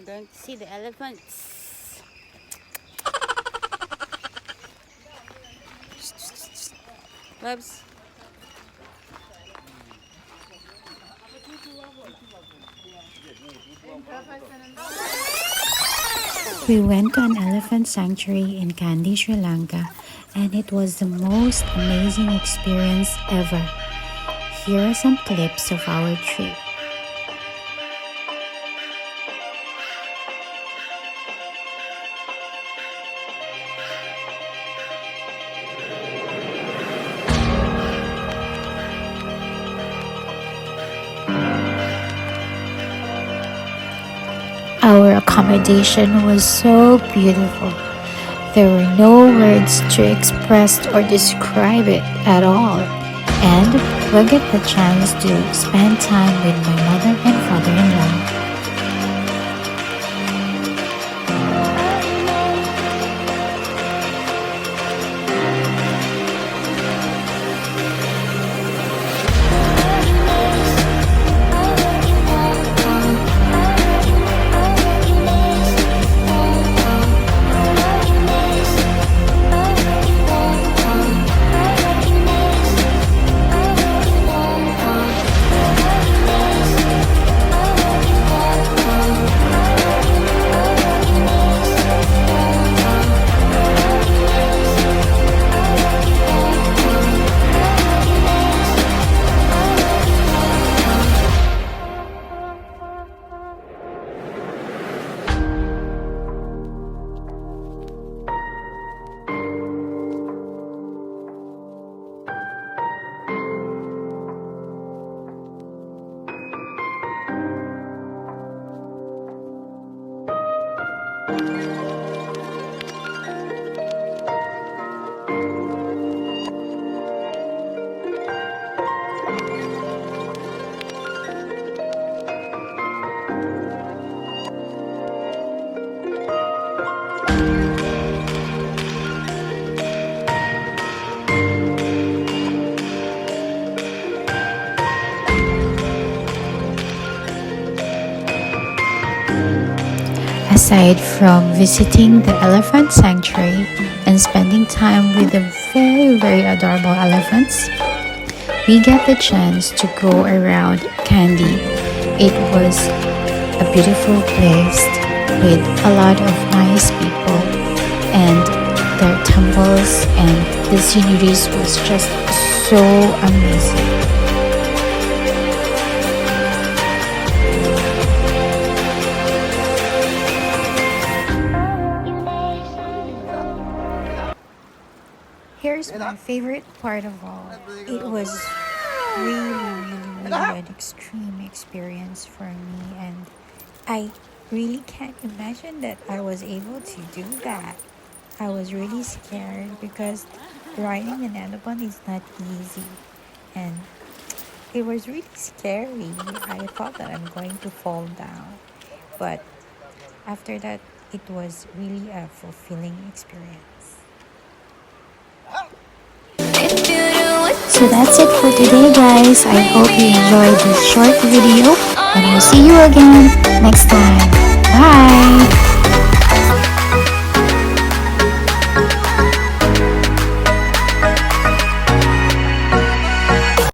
going to see the elephants. Bubs. We went to an elephant sanctuary in Kandy, Sri Lanka, and it was the most amazing experience ever. Here are some clips of our trip. Our accommodation was so beautiful. There were no words to express or describe it at all. And we'll get the chance to spend time with my mother and father-in-law. Aside from visiting the elephant sanctuary and spending time with the very adorable elephants, we get the chance to go around Kandy. It was a beautiful place with a lot of nice people, and their temples and the sceneries was just so amazing. Here's my favorite part of all. It was really an extreme experience for me, and I really can't imagine that I was able to do that. I was really scared because riding an elephant is not easy, and it was really scary. I thought that I'm going to fall down, but after that, it was really a fulfilling experience. So that's it for today, guys. I hope you enjoyed this short video, and we'll see you again next time. Bye!